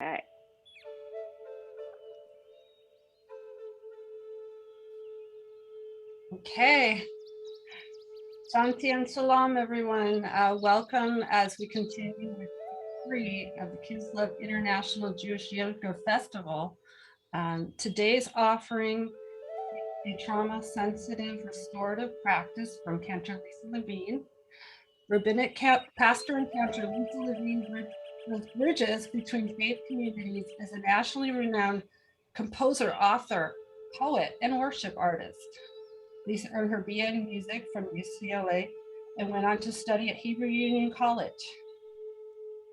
Okay. Okay. Shanti and Salam, everyone. Welcome as we continue with 3 of the Kislev International Jewish Yoga Festival. Today's offering a trauma-sensitive restorative practice from Cantor Lisa Levine. Rabbinic pastor and Cantor Lisa Levine bridges between faith communities as a nationally renowned composer, author, poet, and worship artist. Lisa earned her BA in music from UCLA and went on to study at Hebrew Union College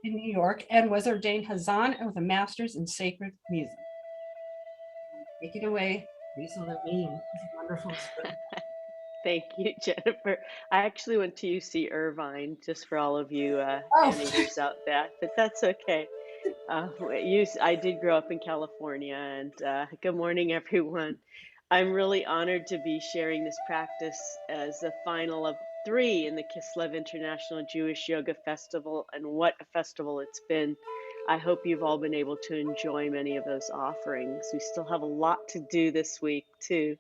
in New York and was ordained Hazan and with a master's in sacred music. Take it away, Lisa Levine. It's wonderful. Thank you, Jennifer. I actually went to UC Irvine, just for all of you animators out there, but that's okay. I did grow up in California, and good morning, everyone. I'm really honored to be sharing this practice as the final of 3 in the Kislev International Jewish Yoga Festival, and what a festival it's been. I hope you've all been able to enjoy many of those offerings. We still have a lot to do this week, too.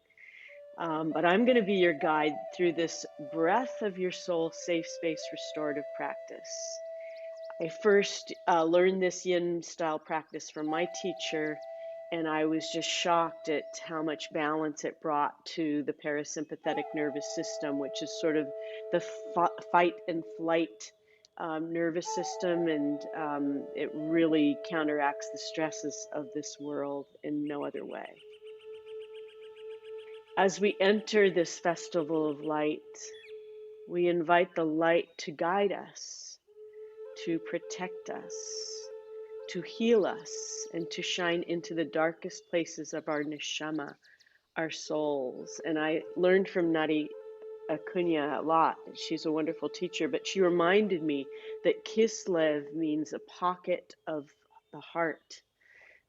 But I'm going to be your guide through this breath of your soul safe space restorative practice. I first learned this Yin Style practice from my teacher, and I was just shocked at how much balance it brought to the parasympathetic nervous system, which is sort of the fight and flight nervous system, and it really counteracts the stresses of this world in no other way. As we enter this festival of light, we invite the light to guide us, to protect us, to heal us, and to shine into the darkest places of our neshama, our souls. And I learned from Nadi Acuna a lot. She's a wonderful teacher, but she reminded me that Kislev means a pocket of the heart.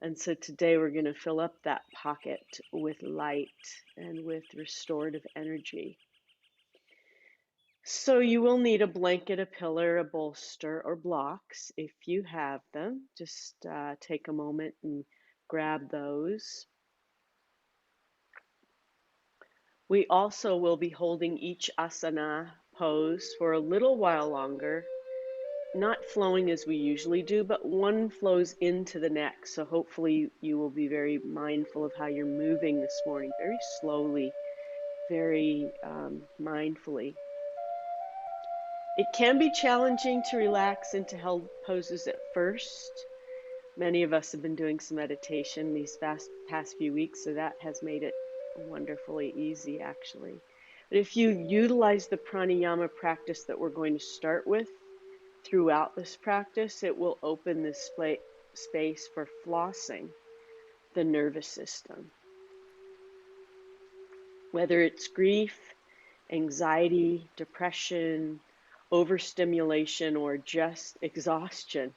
And so today we're going to fill up that pocket with light and with restorative energy. So you will need a blanket, a pillar, a bolster, or blocks if you have them. Just take a moment and grab those. We also will be holding each asana pose for a little while longer, not flowing as we usually do, but one flows into the next. So hopefully you will be very mindful of how you're moving this morning, very slowly, very mindfully. It can be challenging to relax into held poses at first. Many of us have been doing some meditation these past few weeks, so that has made it wonderfully easy, actually. But if you utilize the pranayama practice that we're going to start with throughout this practice, it will open this space for flossing the nervous system. Whether it's grief, anxiety, depression, overstimulation, or just exhaustion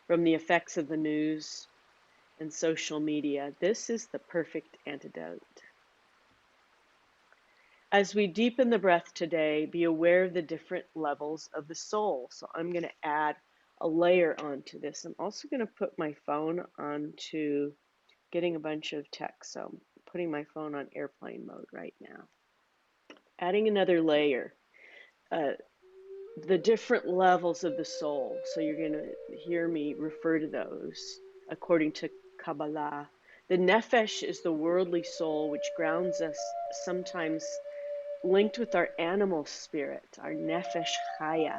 from the effects of the news and social media, this is the perfect antidote. As we deepen the breath today, be aware of the different levels of the soul. So I'm going to add a layer onto this. I'm also going to put my phone onto getting a bunch of text. So I'm putting my phone on airplane mode right now. Adding another layer. The different levels of the soul. So you're going to hear me refer to those according to Kabbalah. The nefesh is the worldly soul, which grounds us, sometimes linked with our animal spirit, our nefesh chaya.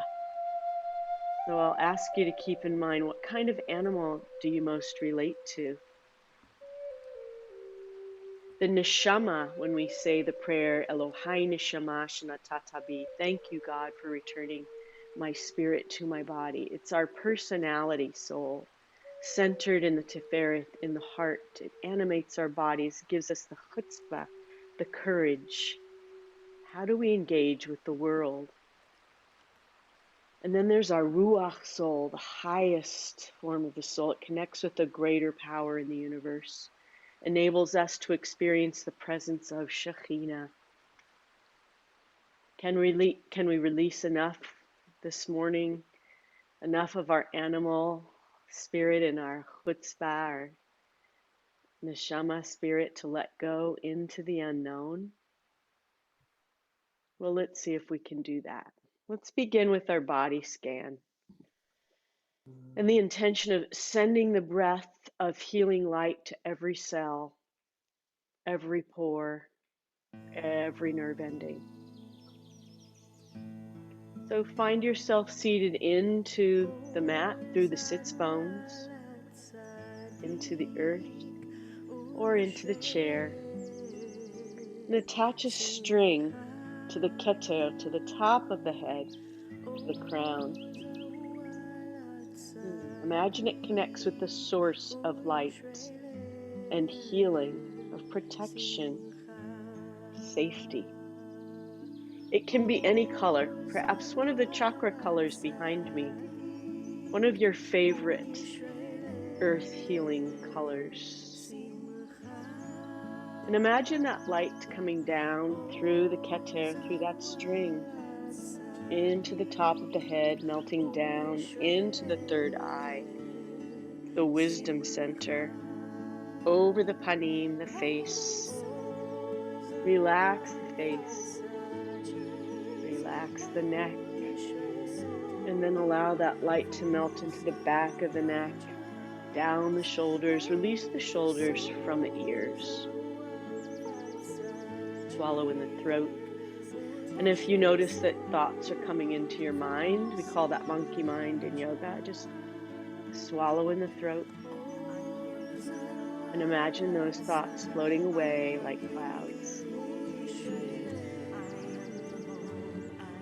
So I'll ask you to keep in mind, what kind of animal do you most relate to? The neshama, when we say the prayer, Elohai neshama shenatata bi, thank you, God, for returning my spirit to my body. It's our personality soul, centered in the Tiferet, in the heart. It animates our bodies, gives us the chutzpah, the courage. How do we engage with the world? And then there's our ruach soul, the highest form of the soul. It connects with a greater power in the universe, enables us to experience the presence of Shekhinah. Can we release enough this morning, enough of our animal spirit and our chutzpah, our neshama spirit to let go into the unknown? Well, let's see if we can do that. Let's begin with our body scan and the intention of sending the breath of healing light to every cell, every pore, every nerve ending. So find yourself seated into the mat through the sits bones, into the earth, or into the chair. And attach a string to the keter, to the top of the head, to the crown. Imagine it connects with the source of light and healing, of protection, safety. It can be any color, perhaps one of the chakra colors behind me, one of your favorite earth healing colors. And imagine that light coming down through the keter, through that string, into the top of the head, melting down into the third eye, the wisdom center, over the panim, the face. Relax the face, relax the neck, and then allow that light to melt into the back of the neck, down the shoulders. Release the shoulders from the ears. Swallow in the throat. And if you notice that thoughts are coming into your mind, we call that monkey mind in yoga, just swallow in the throat. And imagine those thoughts floating away like clouds.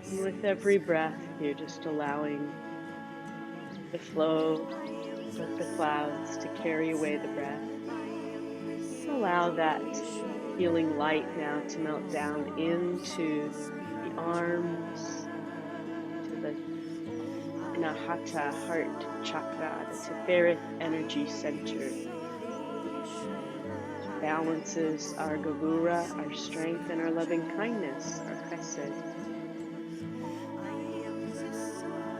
And with every breath, you're just allowing the flow of the clouds to carry away the breath. Allow that healing light now to melt down into the arms, to the Anahata heart chakra, the Tiferet energy center. Balances our Gavura, our strength, and our loving kindness, our chesed.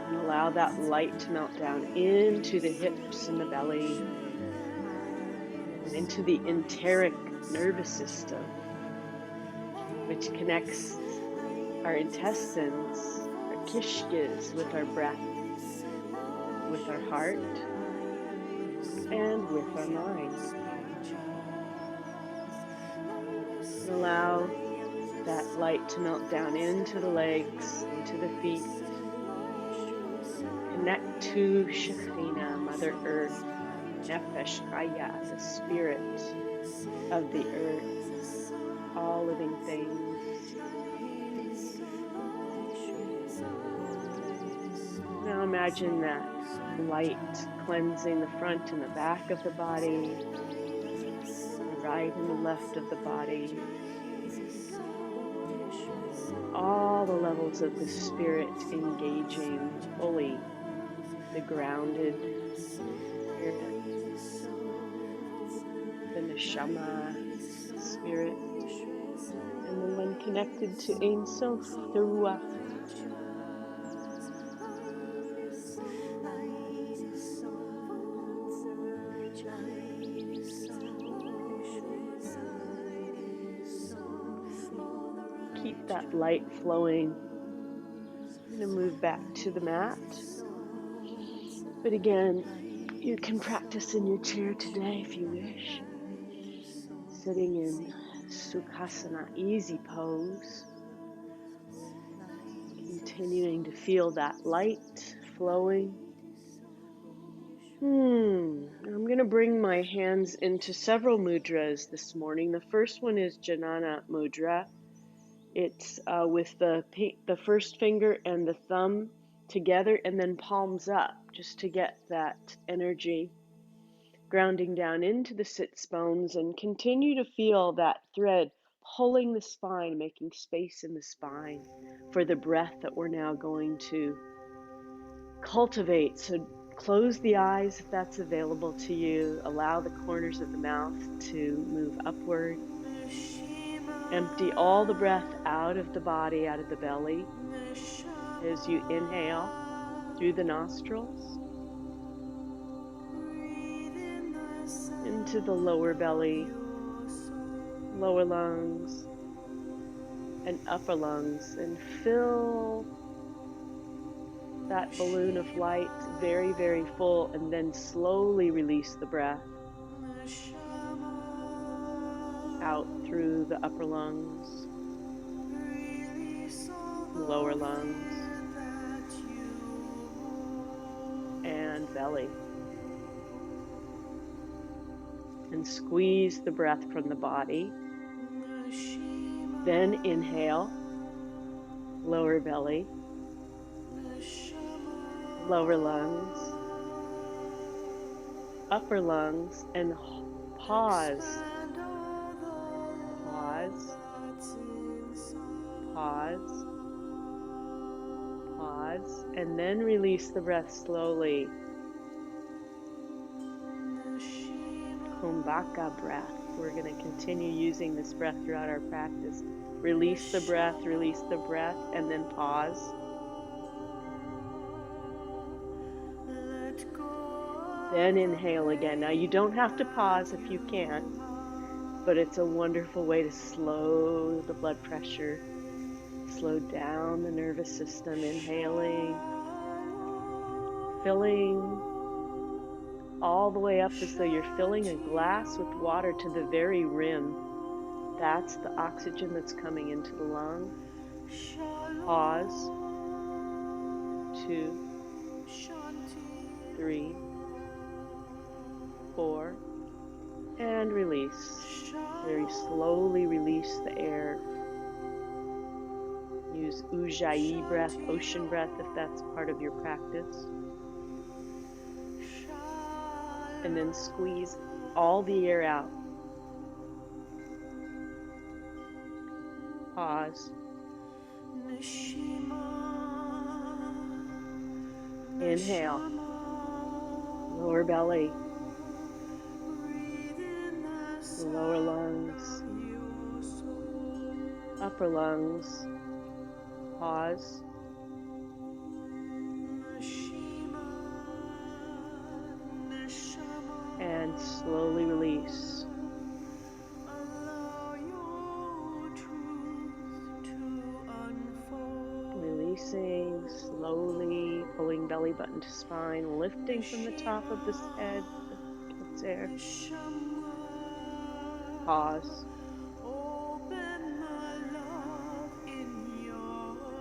And allow that light to melt down into the hips and the belly, and into the enteric nervous system, which connects our intestines, our kishkes, with our breath, with our heart, and with our mind. And allow that light to melt down into the legs, into the feet. Connect to Shekhinah, Mother Earth, Nefesh Chaya, the spirit of the earth, all living things. Now imagine that light cleansing the front and the back of the body, the right and the left of the body, all the levels of the spirit engaging fully the grounded spirit, the neshama spirit, and the one connected to Ein Sof, the ruach. Keep that light flowing. I'm going to move back to the mat. But again, you can practice in your chair today if you wish. Sitting in Sukhasana, easy pose. Continuing to feel that light flowing. I'm going to bring my hands into several mudras this morning. The first one is Janana Mudra. It's with the first finger and the thumb together and then palms up, just to get that energy grounding down into the sits bones, and continue to feel that thread pulling the spine, making space in the spine for the breath that we're now going to cultivate. So close the eyes if that's available to you. Allow the corners of the mouth to move upward. Empty all the breath out of the body, out of the belly, as you inhale through the nostrils. into the lower belly, lower lungs, and upper lungs, and fill that balloon of light very, very full, and then slowly release the breath out through the upper lungs, lower lungs, and belly. And squeeze the breath from the body. Then inhale, lower belly, lower lungs, upper lungs, and pause. Pause, pause, pause, and then release the breath slowly. Kumbhaka breath. We're going to continue using this breath throughout our practice. Release the breath, and then pause. Then inhale again. Now you don't have to pause if you can't, but it's a wonderful way to slow the blood pressure, slow down the nervous system. Inhaling, filling all the way up as though you're filling a glass with water to the very rim. That's the oxygen that's coming into the lung. Pause. 2, 3, 4, and release. Very slowly release the air. Use Ujjayi breath, ocean breath, if that's part of your practice. And then squeeze all the air out. Pause. Inhale. Lower belly. Lower lungs. Upper lungs. Pause. And slowly release. Releasing slowly, pulling belly button to spine, lifting from the top of this head. Gets air. Pause.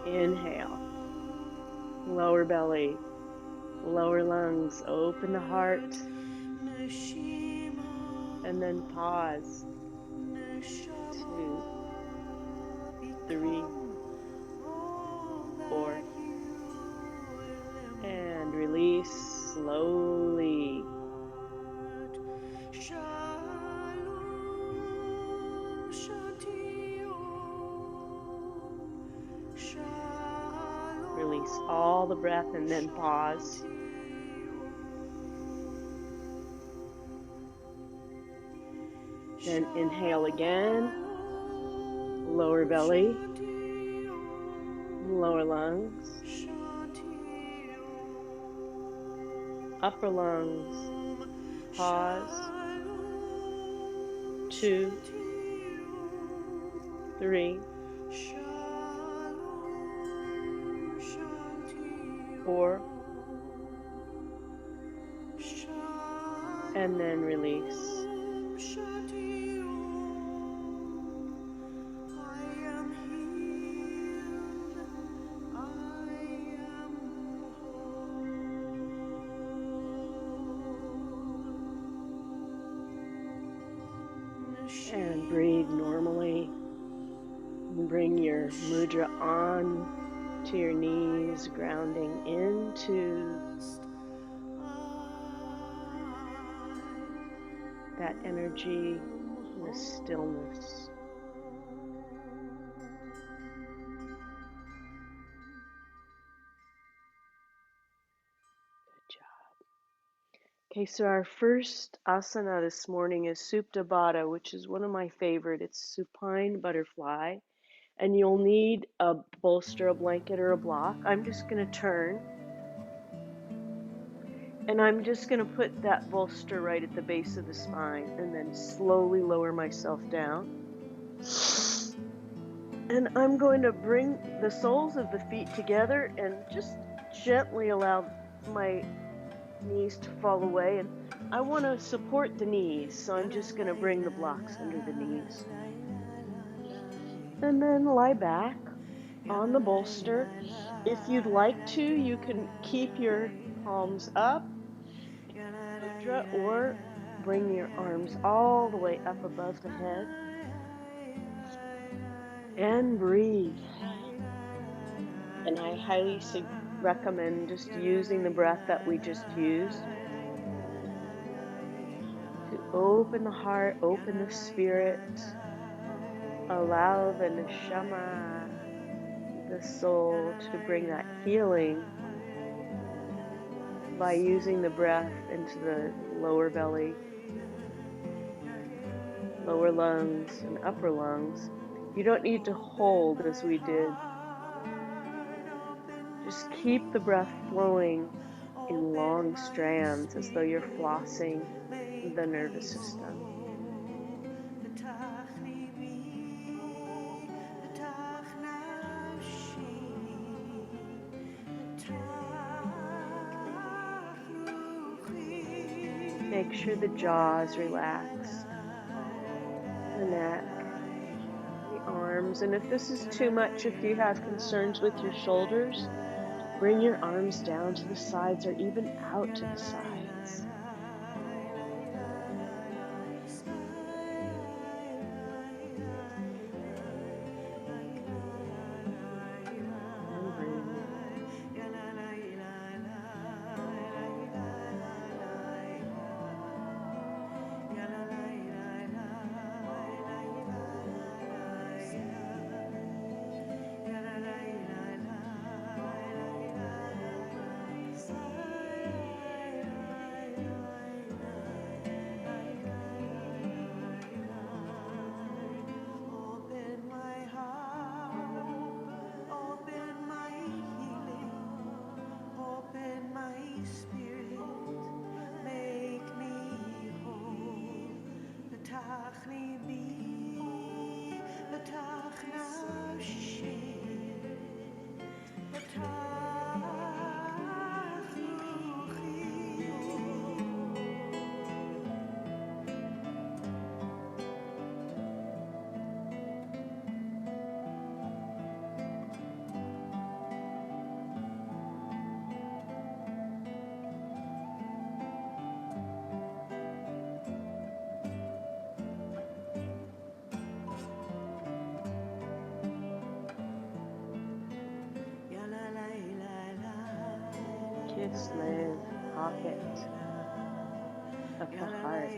Inhale. Lower belly, lower lungs, open the heart. And then pause. 2, 3, 4. And release slowly. Release all the breath and then pause. Then inhale again. Lower belly, lower lungs, upper lungs. Pause. 2, 3, 4, and then release. And breathe normally. Bring your mudra on to your knees, grounding into that energy and the stillness. Good job. Okay, so our first asana this morning is Supta Baddha, which is one of my favorite. It's supine butterfly. And you'll need a bolster, a blanket, or a block. I'm just going to turn. And I'm just going to put that bolster right at the base of the spine and then slowly lower myself down. And I'm going to bring the soles of the feet together and just gently allow my knees to fall away. And I want to support the knees, so I'm just going to bring the blocks under the knees. And then lie back on the bolster. If you'd like to, you can keep your palms up, mudra, or bring your arms all the way up above the head. And breathe. And I highly recommend just using the breath that we just used to open the heart, open the spirit, allow the neshama, the soul, to bring that healing by using the breath into the lower belly, lower lungs, and upper lungs. You don't need to hold as we did. Just keep the breath flowing in long strands as though you're flossing the nervous system. Make sure the jaw is relaxed, the neck, the arms, and if this is too much, if you have concerns with your shoulders, bring your arms down to the sides or even out to the sides. And breathe. Kislev, pocket of the heart.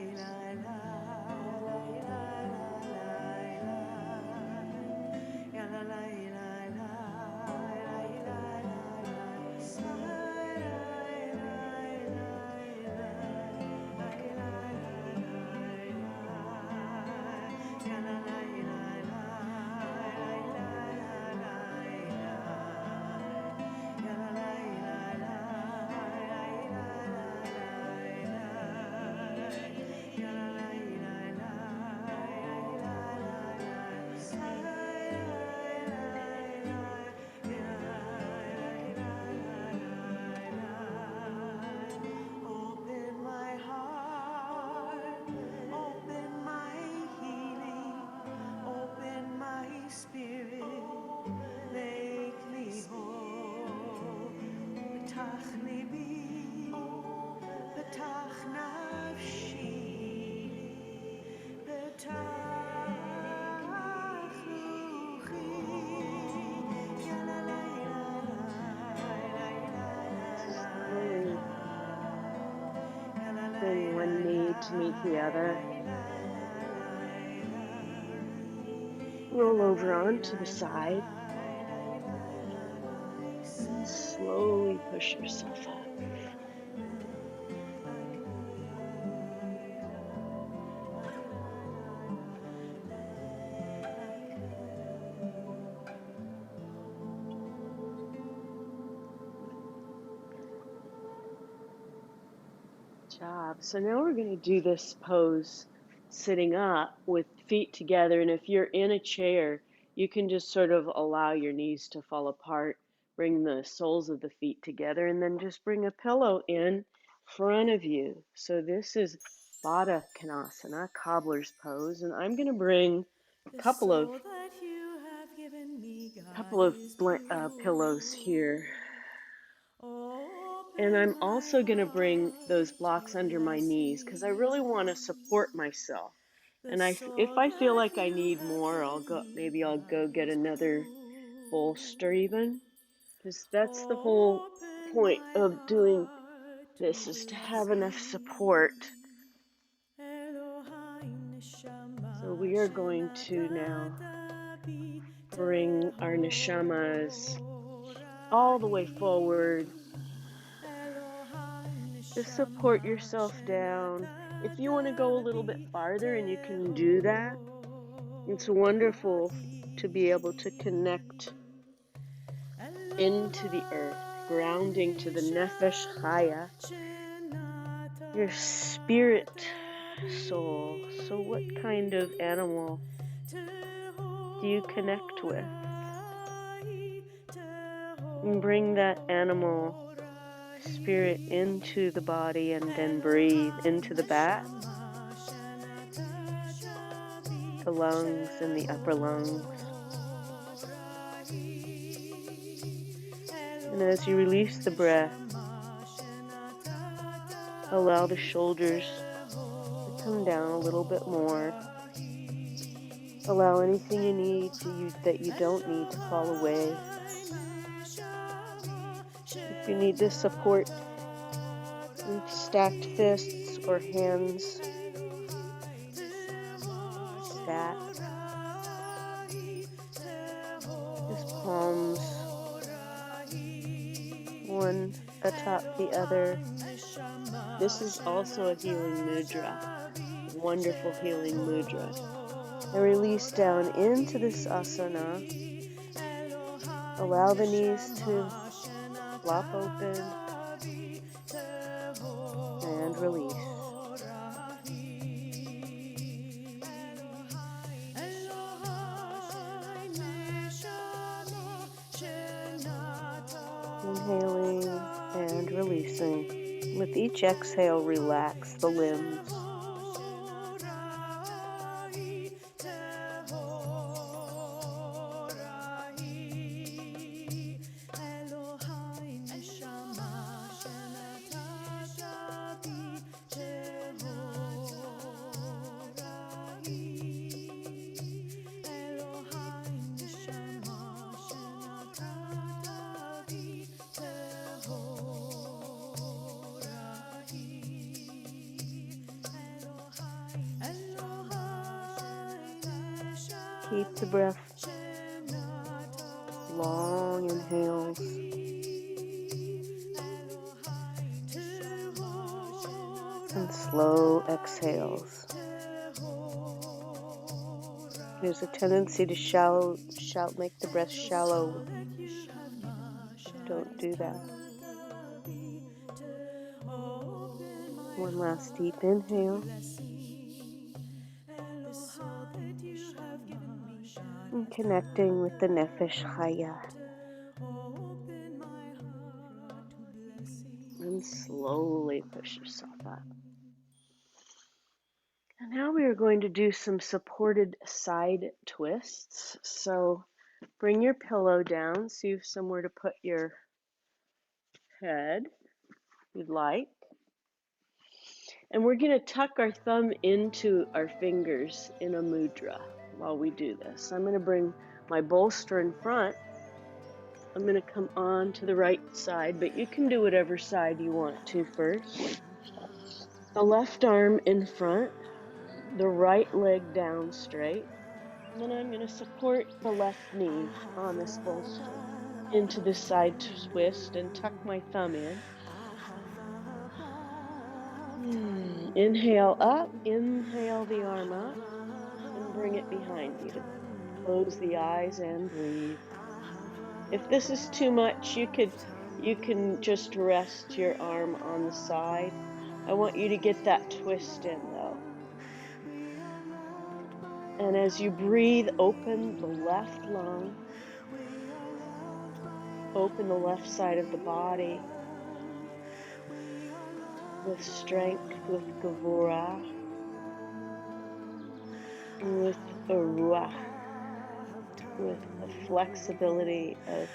Slowly bring one knee to meet the other. Roll over onto the side and slowly push yourself up. job. So now we're going to do this pose sitting up with feet together. And if you're in a chair, you can just sort of allow your knees to fall apart, bring the soles of the feet together, and then just bring a pillow in front of you. So this is Baddha Konasana, cobbler's pose. And I'm going to bring a couple of pillows here. And I'm also going to bring those blocks under my knees because I really want to support myself. And if I feel like I need more, I'll go get another bolster even, because that's the whole point of doing this, is to have enough support. So we are going to now bring our neshamas all the way forward. Just support yourself down. If you want to go a little bit farther, and you can do that, it's wonderful to be able to connect into the earth, grounding to the nefesh chaya, your spirit soul. So what kind of animal do you connect with? And bring that animal spirit into the body, and then breathe into the back, the lungs and the upper lungs. And as you release the breath, allow the shoulders to come down a little bit more. Allow anything you need that you don't need to fall away. If you need this support with stacked fists or hands stacked, just palms one atop the other. This is also a healing mudra, a wonderful healing mudra. And release down into this asana. Allow the knees to flop open and release. Inhaling and releasing. With each exhale, relax the limbs. Keep the breath, long inhales and slow exhales. There's a tendency to make the breath shallow. Don't do that. One last deep inhale. And connecting with the nefesh chaya. And slowly push yourself up. And now we are going to do some supported side twists. So bring your pillow down so you have somewhere to put your head, if you'd like. And we're going to tuck our thumb into our fingers in a mudra while we do this. I'm going to bring my bolster in front. I'm going to come on to the right side, but you can do whatever side you want to first. The left arm in front, the right leg down straight. And then I'm going to support the left knee on this bolster into the side twist and tuck my thumb in. Inhale up, inhale the arm up, and bring it behind you. Close the eyes and breathe. If this is too much, you can just rest your arm on the side I want you to get that twist in though. And as you breathe, open the left lung, open the left side of the body with strength, with gavura, with a ruach, with a flexibility of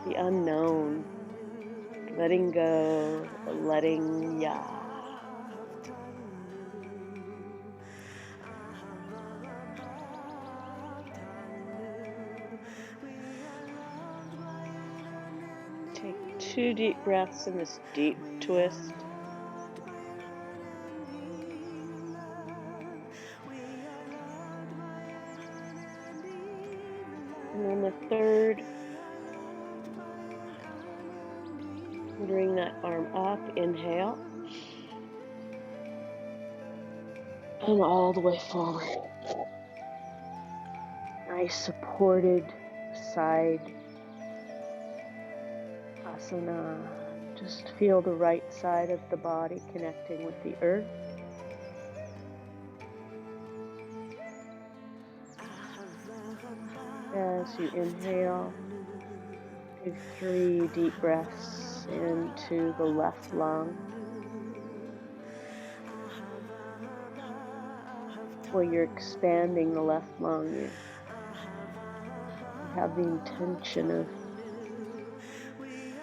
the unknown, letting go, letting ya. Take 2 deep breaths in this deep twist. And then the third, bring that arm up, inhale, and all the way forward. Nice supported side asana. Just feel the right side of the body connecting with the earth. As you inhale, take 3 deep breaths into the left lung. While you're expanding the left lung, you have the intention of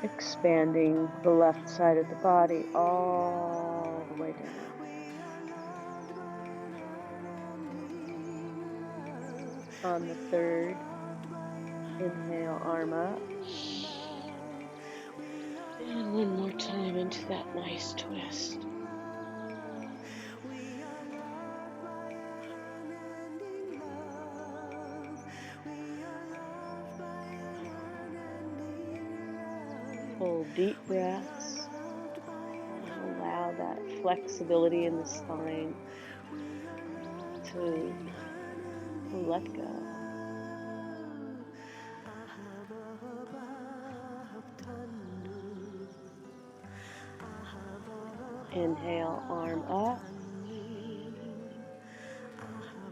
expanding the left side of the body all the way down. On the third, inhale, arm up. And one more time into that nice twist. Full deep breaths. Allow that flexibility in the spine to let go. Inhale, arm up.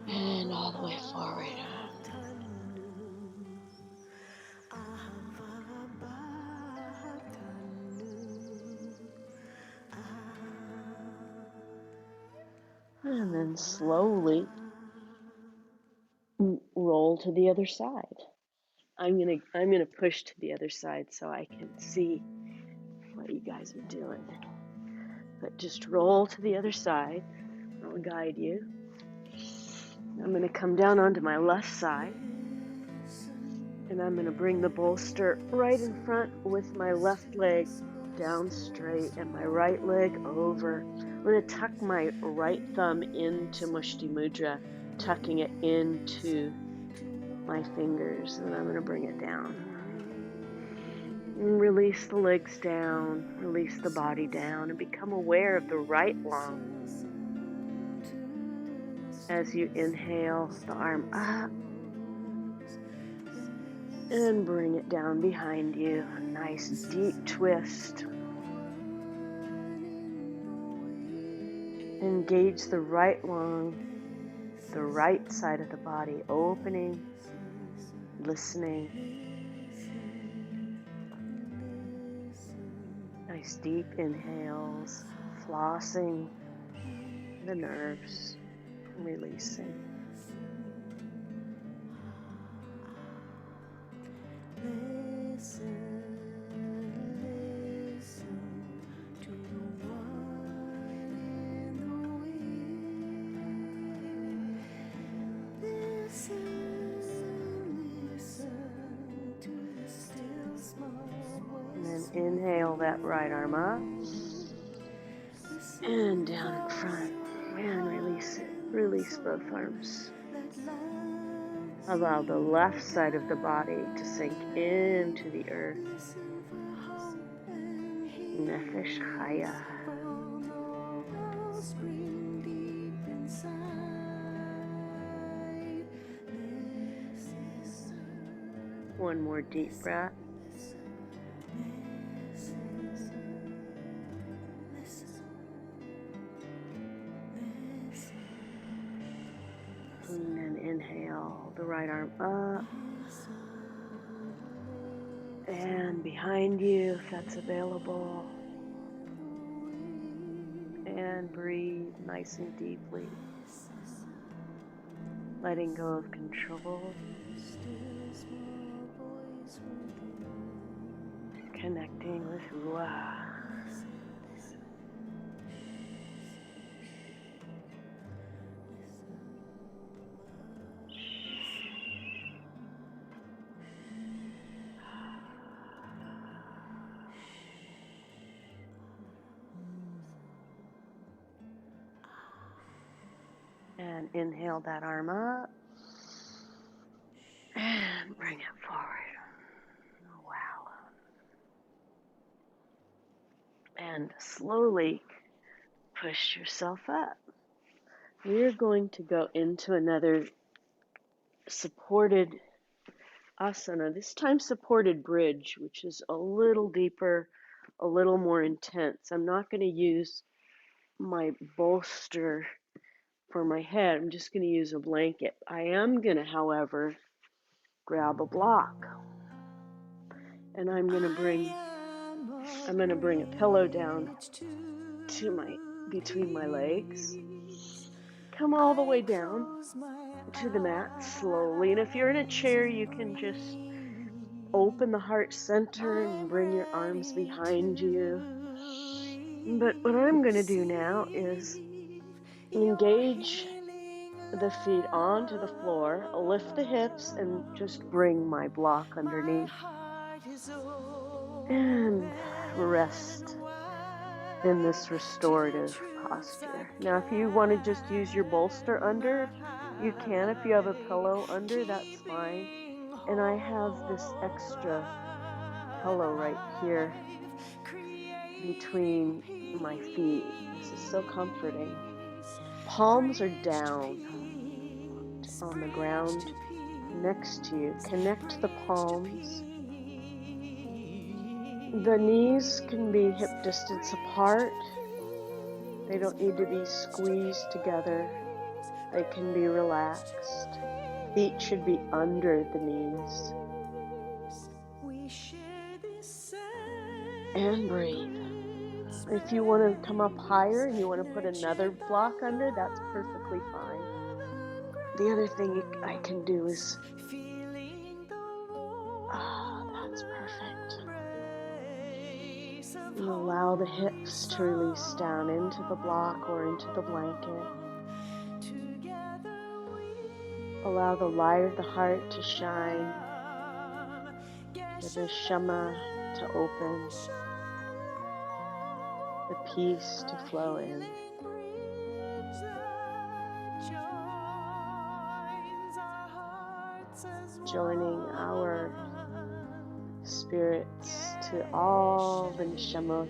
And all the way forward. And then slowly roll to the other side. I'm gonna push to the other side so I can see what you guys are doing. But just roll to the other side. I'll guide you. I'm gonna come down onto my left side. And I'm gonna bring the bolster right in front with my left leg down straight and my right leg over. I'm gonna tuck my right thumb into Mushti Mudra, tucking it into my fingers, and I'm gonna bring it down. And release the legs down, release the body down, and become aware of the right lung. As you inhale, the arm up, and bring it down behind you. A nice deep twist. Engage the right lung, the right side of the body, opening, listening. Nice deep inhales, flossing the nerves, releasing. And then inhale that right arm up and down in front and release it. Release both arms. Allow the left side of the body to sink into the earth. Nefesh Chaya. One more deep breath. Inhale the right arm up and behind you if that's available. And breathe nice and deeply, letting go of control, connecting with Ruah. And inhale that arm up and bring it forward. Oh, wow. And slowly push yourself up. We're going to go into another supported asana, this time supported bridge, which is a little deeper, a little more intense. I'm not going to use my bolster for my head. I'm just going to use a blanket. I am going to, however, grab a block, and I'm going to bring a pillow down to between my legs. Come all the way down to the mat slowly. And if you're in a chair, you can just open the heart center and bring your arms behind you. But what I'm going to do now is engage the feet onto the floor, lift the hips, and just bring my block underneath. And rest in this restorative posture. Now, if you want to just use your bolster under, you can. If you have a pillow under, that's fine. And I have this extra pillow right here between my feet. This is so comforting. Palms are down on the ground next to you. Connect the palms. The knees can be hip distance apart. They don't need to be squeezed together. They can be relaxed. Feet should be under the knees. And breathe. If you want to come up higher and you want to put another block under, that's perfectly fine. The other thing I can do is, that's perfect. And allow the hips to release down into the block or into the blanket. Allow the light of the heart to shine, the neshama to open, the peace to flow in. Joining our spirits to all the neshamot.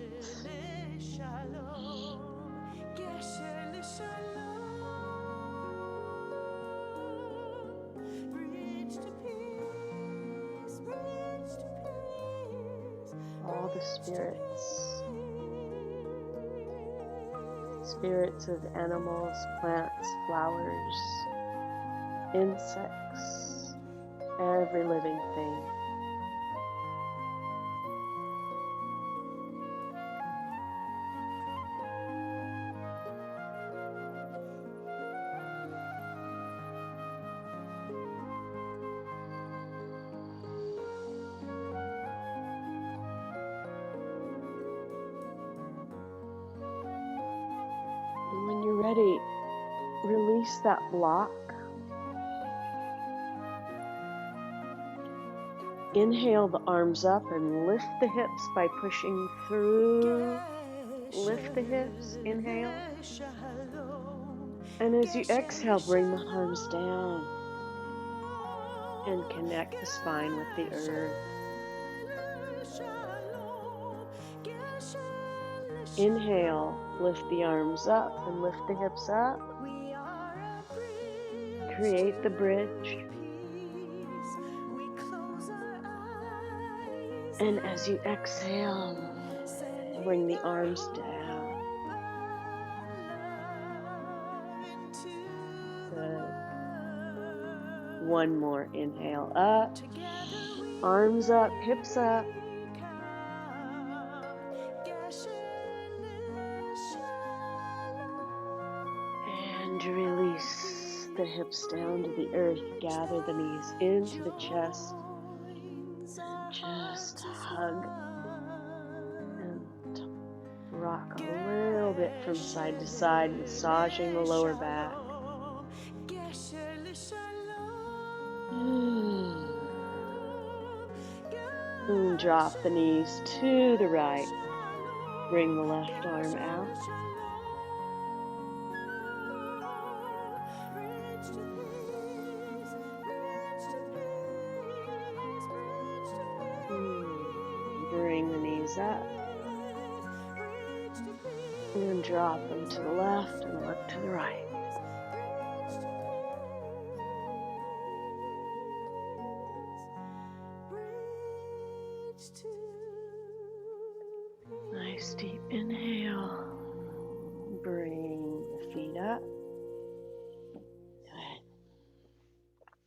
All the spirits. Spirits of animals, plants, flowers, insects, every living thing. And when you're ready, release that block. Inhale the arms up and lift the hips by pushing through. Lift the hips, inhale. And as you exhale, bring the arms down and connect the spine with the earth. Inhale, lift the arms up and lift the hips up. Create the bridge. And as you exhale, bring the arms down. Good. One more. Inhale up, arms up, hips up. And release the hips down to the earth. Gather the knees into the chest. And just hug and rock a little bit from side to side, massaging the lower back. And drop the knees to the right. Bring the left arm out. Bring the knees up. And drop them to the left and look to the right. Nice deep inhale. Bring the feet up. Good.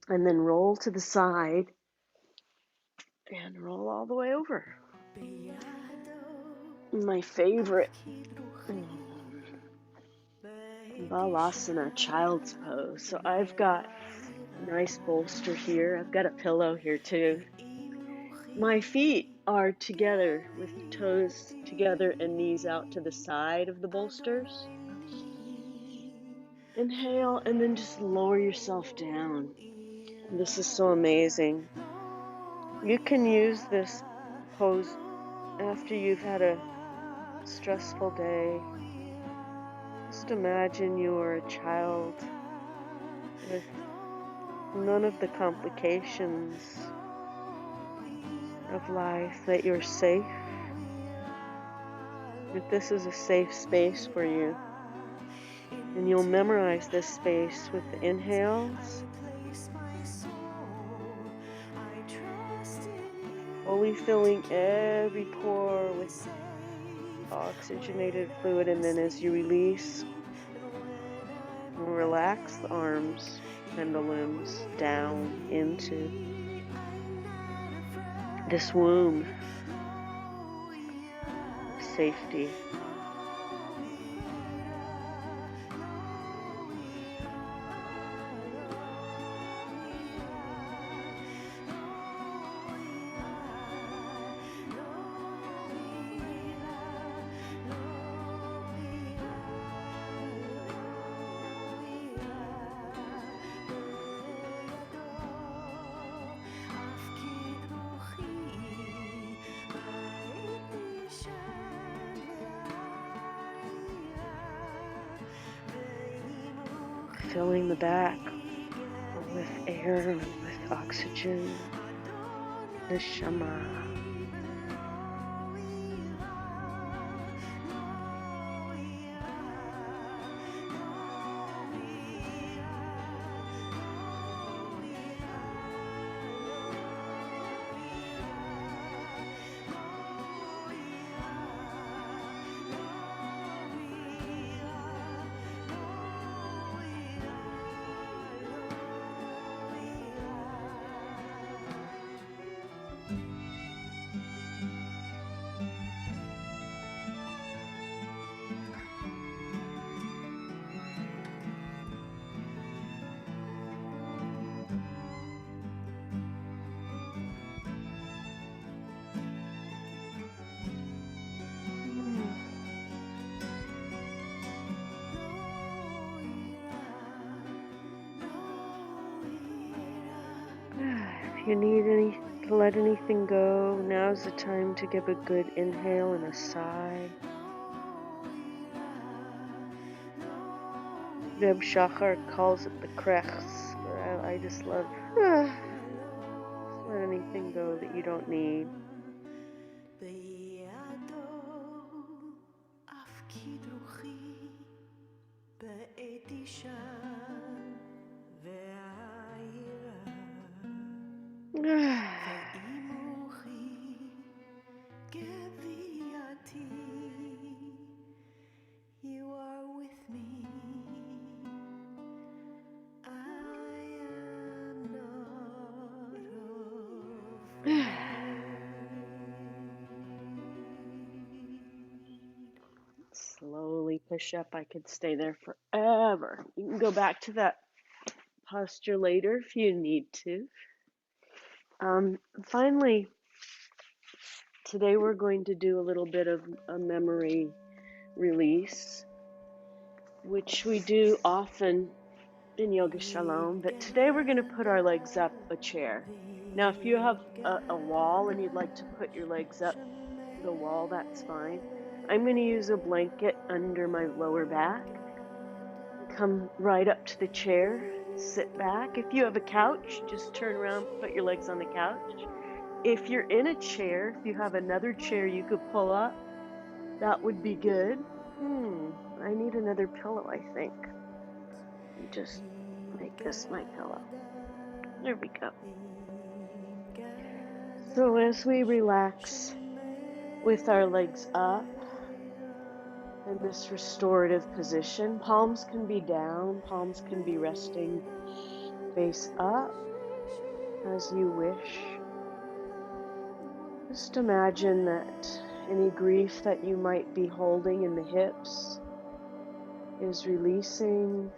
And then roll to the side and roll all the way over. My favorite Balasana, child's pose. So I've got a nice bolster here. I've got a pillow here too. My feet are together with the toes together and knees out to the side of the bolsters. Inhale and then just lower yourself down. This is so amazing. You can use this pose after you've had a stressful day. Just imagine you're a child with none of the complications of life, that you're safe, that this is a safe space for you. And you'll memorize this space with the inhales, fully filling every pore with oxygenated fluid, and then as you release, relax the arms and the limbs down into this womb of safety. Filling the back with air and with oxygen, neshama. If you need to let anything go, now's the time to give a good inhale and a sigh. Reb Shachar calls it the krechs, but I just love, just let anything go that you don't need. push-up. I could stay there forever. You can go back to that posture later if you need to. Finally, today we're going to do a little bit of a memory release, which we do often in Yoga Shalom, but today we're going to put our legs up a chair. Now, if you have a wall and you'd like to put your legs up the wall, that's fine. I'm going to use a blanket under my lower back. Come right up to the chair, sit back. If you have a couch, just turn around, put your legs on the couch. If you're in a chair, if you have another chair you could pull up, that would be good. I need another pillow, I think. Just make this my pillow. There we go. So as we relax with our legs up in this restorative position, palms can be down, palms can be resting face up as you wish. Just imagine that any grief that you might be holding in the hips is releasing.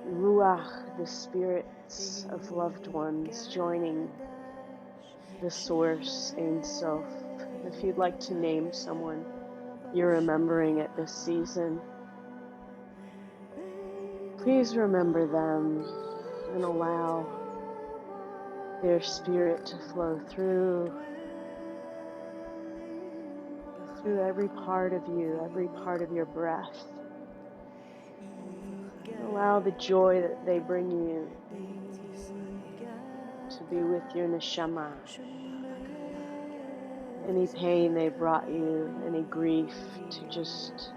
Ruach, the spirits of loved ones, joining the source, Ein Sof. If you'd like to name someone you're remembering at this season, please remember them and allow their spirit to flow through every part of you, every part of your breath. Allow the joy that they bring you to be with your neshama. Any pain they brought you, any grief, to just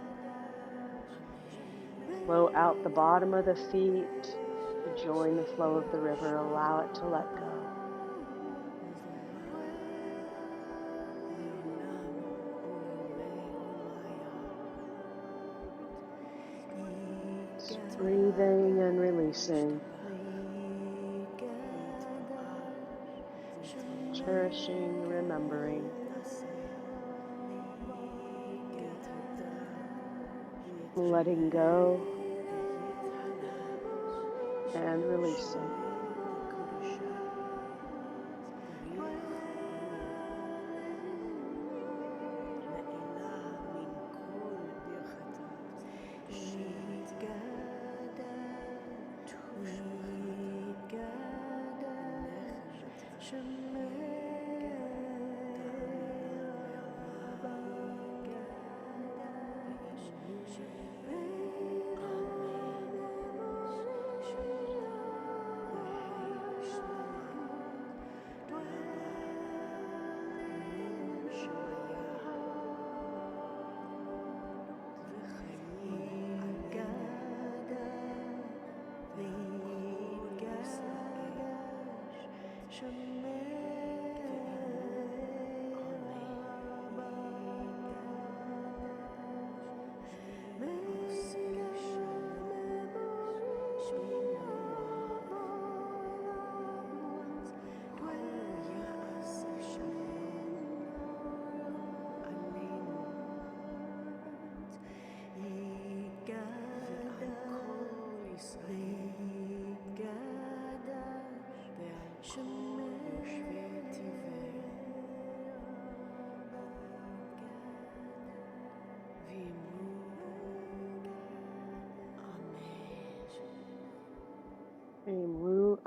flow out the bottom of the feet, to join the flow of the river. Allow it to let go. Just breathing and releasing. Cherishing, remembering. Letting go and releasing.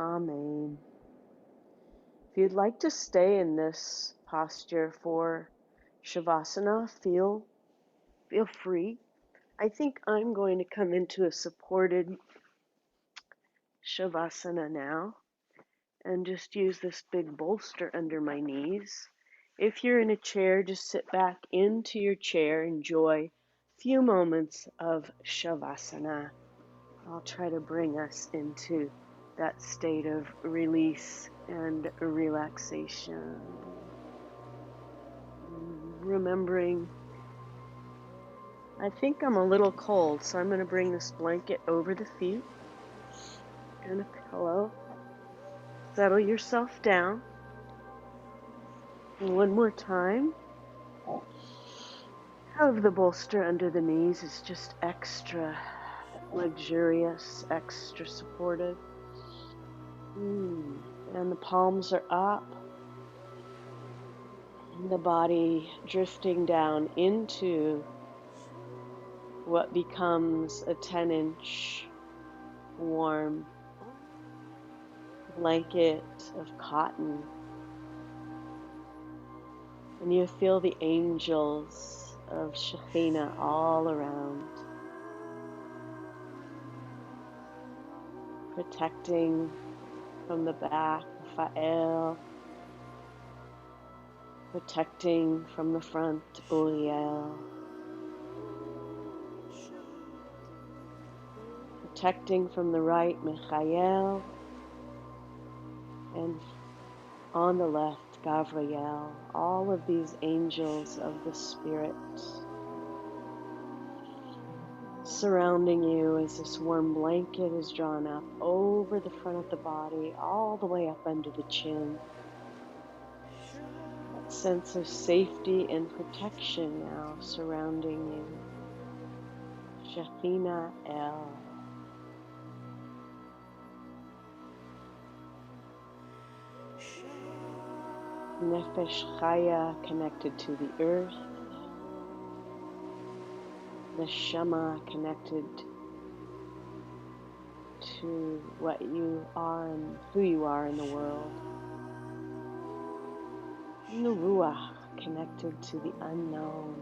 Amen. If you'd like to stay in this posture for Shavasana, feel free. I think I'm going to come into a supported Shavasana now and just use this big bolster under my knees. If you're in a chair, just sit back into your chair, enjoy a few moments of Shavasana. I'll try to bring us into that state of release and relaxation. Remembering, I think I'm a little cold, so I'm going to bring this blanket over the feet and a pillow. Settle yourself down. And one more time. of the bolster under the knees is just extra luxurious, extra supportive. And the palms are up, and the body drifting down into what becomes a 10-inch warm blanket of cotton. And you feel the angels of Shekhinah all around, protecting from the back, Raphael, protecting from the front, Uriel, protecting from the right, Michael, and on the left, Gavriel. All of these angels of the Spirit surrounding you as this warm blanket is drawn up over the front of the body, all the way up under the chin. That sense of safety and protection now surrounding you. Shekhinah El. Nefesh Chaya connected to the earth. Neshama connected to what you are and who you are in the world. And the Ruach connected to the unknown,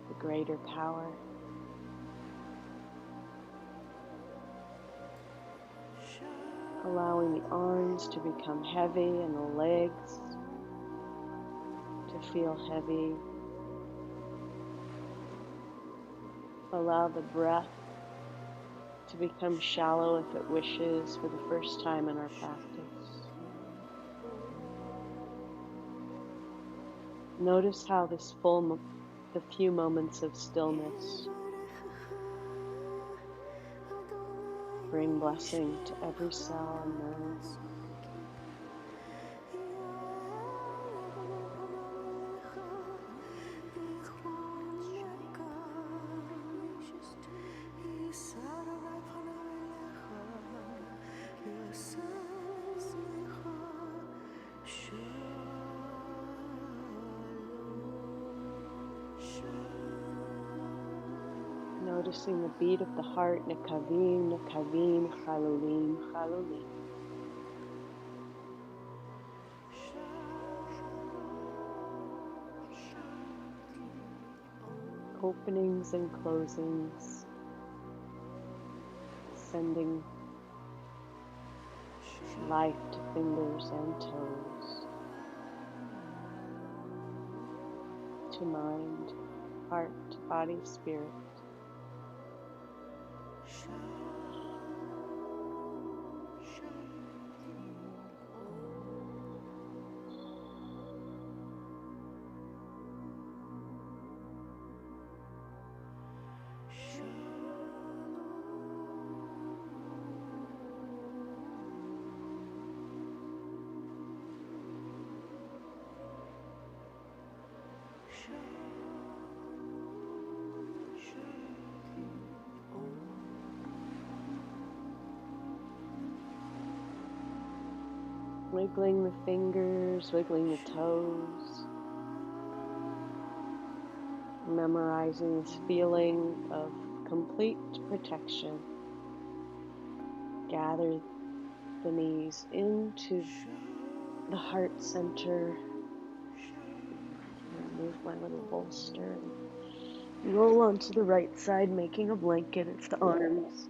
the greater power. Allowing the arms to become heavy and the legs to feel heavy. Allow the breath to become shallow if it wishes for the first time in our practice. Notice how the few moments of stillness bring blessing to every cell and nerve. Noticing the beat of the heart, Nekavim, Nekavim, Chalulim, Chalulim. Openings and closings, sending life to fingers and toes, to mind, heart, body, spirit. Wiggling the fingers, wiggling the toes, memorizing this feeling of complete protection. Gather the knees into the heart center. Move my little bolster and roll onto the right side, making a blanket. It's the arms.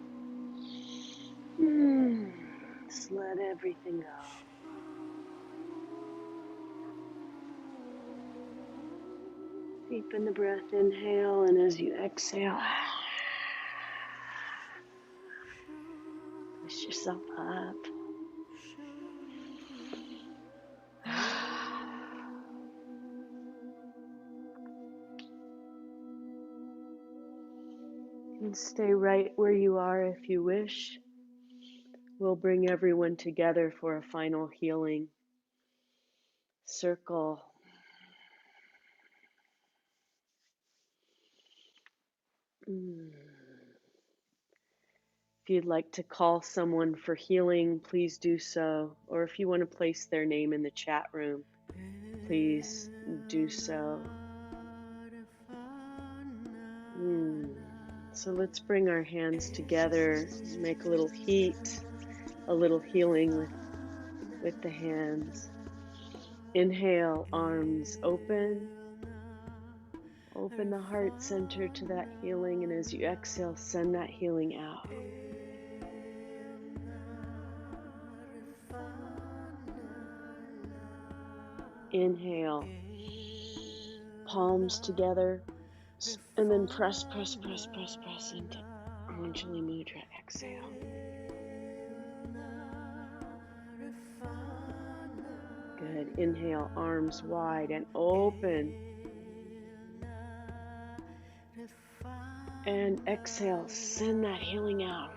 Just let everything go. Deepen the breath, inhale, and as you exhale, push yourself up. And stay right where you are if you wish. We'll bring everyone together for a final healing circle. Mm. If you'd like to call someone for healing, please do so. Or if you want to place their name in the chat room, please do so. So let's bring our hands together, make a little heat, a little healing with the hands. Inhale, arms open. Open the heart center to that healing, and as you exhale, send that healing out. Inhale, palms together, and then press into Anjali Mudra. Exhale. Good. Inhale, arms wide and open. And exhale, send that healing out.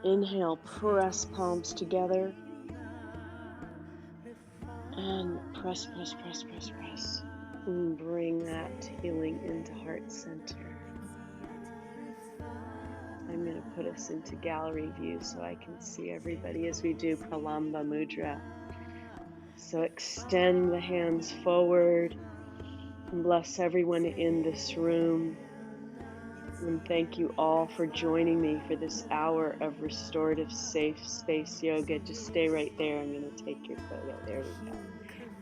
Inhale, press palms together. And press. And bring that healing into heart center. I'm going to put us into gallery view so I can see everybody as we do Pralamba Mudra. So extend the hands forward and bless everyone in this room. And thank you all for joining me for this hour of restorative safe space yoga. Just stay right there. I'm going to take your photo. There we go.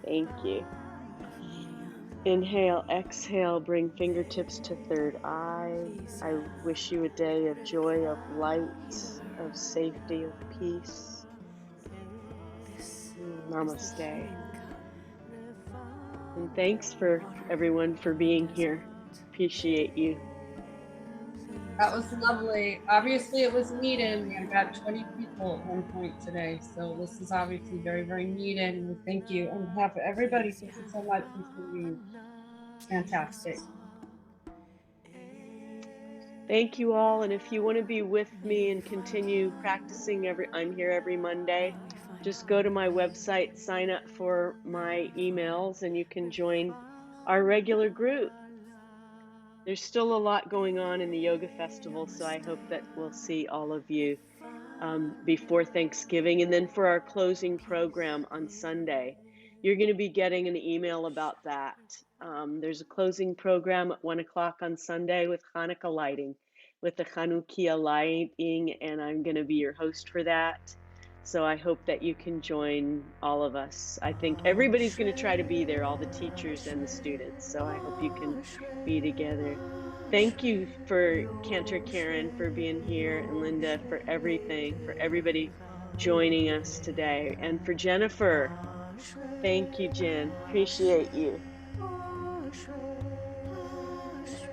Thank you. Inhale, exhale, bring fingertips to third eye. I wish you a day of joy, of light, of safety, of peace. Namaste. And thanks for everyone for being here. Appreciate you. That was lovely. Obviously, it was needed. We had about 20 people at one point today. So this is obviously very, very needed. And thank you. On behalf of everybody, thank you so much for being fantastic. Thank you all. And if you want to be with me and continue practicing, I'm here every Monday. Just go to my website, sign up for my emails, and you can join our regular group. There's still a lot going on in the yoga festival, so I hope that we'll see all of you before Thanksgiving. And then for our closing program on Sunday, you're going to be getting an email about that. There's a closing program at 1 o'clock on Sunday with Hanukkah lighting, with the Chanukia lighting, and I'm going to be your host for that. So I hope that you can join all of us. I think everybody's going to try to be there, all the teachers and the students. So I hope you can be together. Thank you for Cantor Karen for being here, and Linda for everything, for everybody joining us today. And for Jennifer, thank you, Jen. Appreciate you.